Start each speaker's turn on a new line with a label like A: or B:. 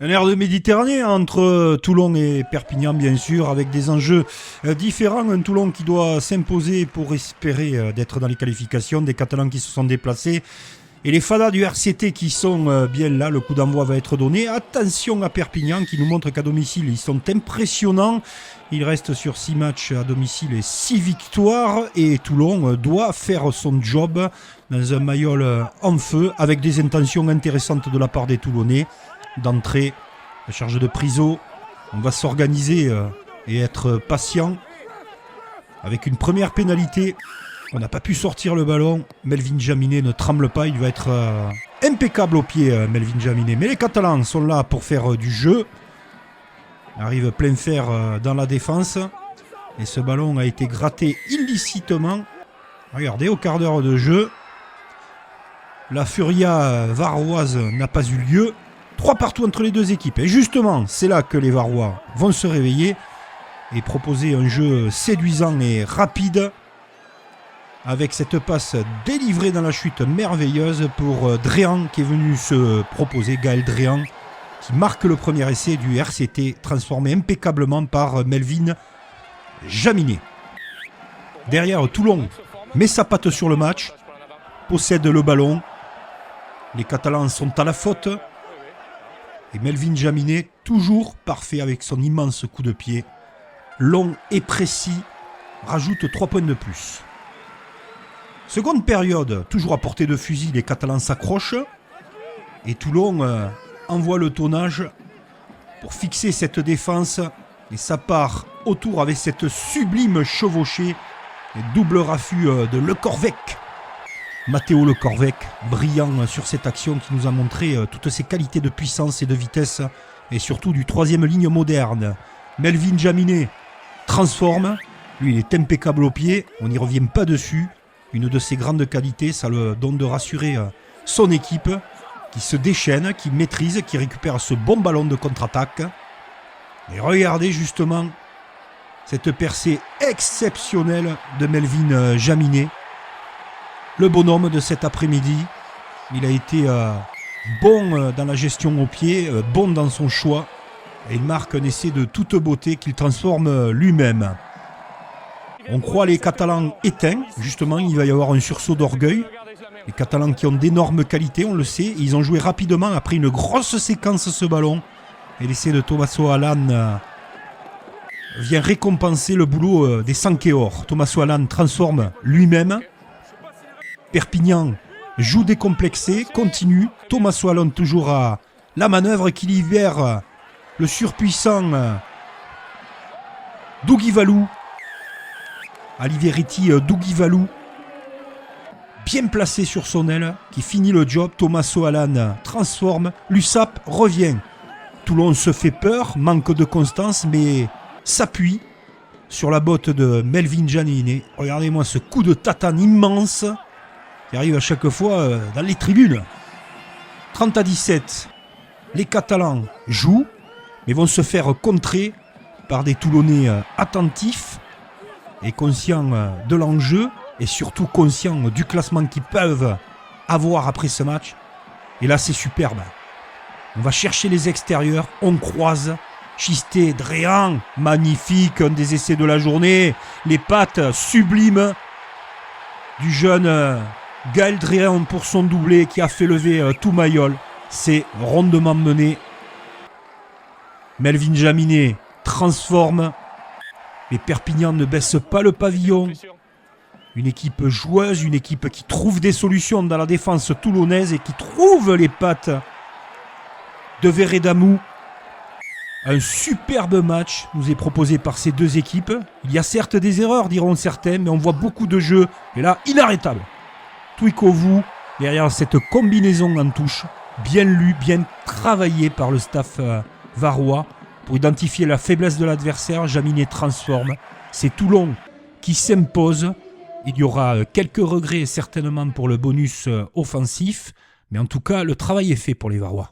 A: Un air de Méditerranée entre Toulon et Perpignan, bien sûr, avec des enjeux différents. Un Toulon qui doit s'imposer pour espérer d'être dans les qualifications, des Catalans qui se sont déplacés et les fadas du RCT qui sont bien là. Le coup d'envoi va être donné. Attention à Perpignan qui nous montre qu'à domicile, ils sont impressionnants. Il reste sur 6 matchs à domicile et 6 victoires. Et Toulon doit faire son job dans un Mayol en feu avec des intentions intéressantes de la part des Toulonnais. D'entrée, la charge de Priso, on va s'organiser et être patient avec une première pénalité. On n'a pas pu sortir le ballon. Melvin Jaminet ne tremble pas, il va être impeccable au pied, Melvin Jaminet. Mais les Catalans sont là pour faire du jeu. Arrive plein fer dans la défense. Et ce ballon a été gratté illicitement. Regardez, au quart d'heure de jeu, la furia varoise n'a pas eu lieu. 3 partout entre les deux équipes. Et justement, c'est là que les Varois vont se réveiller et proposer un jeu séduisant et rapide avec cette passe délivrée dans la chute merveilleuse pour Dréan qui est venu se proposer, Gaël Dréan, qui marque le premier essai du RCT, transformé impeccablement par Melvin Jaminet. Derrière, Toulon met sa patte sur le match, possède le ballon. Les Catalans sont à la faute. Et Melvin Jaminet, toujours parfait avec son immense coup de pied, long et précis, rajoute 3 points de plus. Seconde période, toujours à portée de fusil, les Catalans s'accrochent. Et Toulon envoie le tonnage pour fixer cette défense. Et ça part autour avec cette sublime chevauchée, et double raffut de Le Corvec. Matteo Le Corvec, brillant sur cette action qui nous a montré toutes ses qualités de puissance et de vitesse et surtout du troisième ligne moderne. Melvin Jaminet transforme, lui il est impeccable au pied, on n'y revient pas dessus. Une de ses grandes qualités, ça le donne de rassurer son équipe qui se déchaîne, qui maîtrise, qui récupère ce bon ballon de contre-attaque. Et regardez justement cette percée exceptionnelle de Melvin Jaminet. Le bonhomme de cet après-midi, il a été bon dans la gestion au pied, bon dans son choix. Et il marque un essai de toute beauté qu'il transforme lui-même. On croit les Catalans éteints, justement, il va y avoir un sursaut d'orgueil. Les Catalans qui ont d'énormes qualités, on le sait. Ils ont joué rapidement après une grosse séquence ce ballon. Et l'essai de Tommaso Alan vient récompenser le boulot des Sankeor. Tommaso Alan transforme lui-même. Perpignan joue décomplexé, continue. Tommaso Alan toujours à la manœuvre qui libère le surpuissant Dougivalou. Aliveretti Dougivalou, bien placé sur son aile, qui finit le job. Tommaso Alan transforme. L'USAP revient. Toulon se fait peur, manque de constance, mais s'appuie sur la botte de Melvin Jaminet. Regardez-moi ce coup de tatane immense qui arrive à chaque fois dans les tribunes. 30-17, les Catalans jouent, mais vont se faire contrer par des Toulonnais attentifs et conscients de l'enjeu, et surtout conscients du classement qu'ils peuvent avoir après ce match. Et là, c'est superbe. On va chercher les extérieurs, on croise. Chisté, Dréan, magnifique, un des essais de la journée. Les pattes sublimes du jeune Gaël Dréan pour son doublé qui a fait lever tout Mayol. C'est rondement mené. Melvin Jaminet transforme. Mais Perpignan ne baisse pas le pavillon. Une équipe joueuse, une équipe qui trouve des solutions dans la défense toulonnaise et qui trouve les pattes de Veredamou. Un superbe match nous est proposé par ces deux équipes. Il y a certes des erreurs, diront certains, mais on voit beaucoup de jeux. Et là, inarrêtable. Twikovu, derrière cette combinaison en touche, bien lu, bien travaillé par le staff varois. Pour identifier la faiblesse de l'adversaire, Jaminet transforme. C'est Toulon qui s'impose. Il y aura quelques regrets certainement pour le bonus offensif. Mais en tout cas, le travail est fait pour les Varois.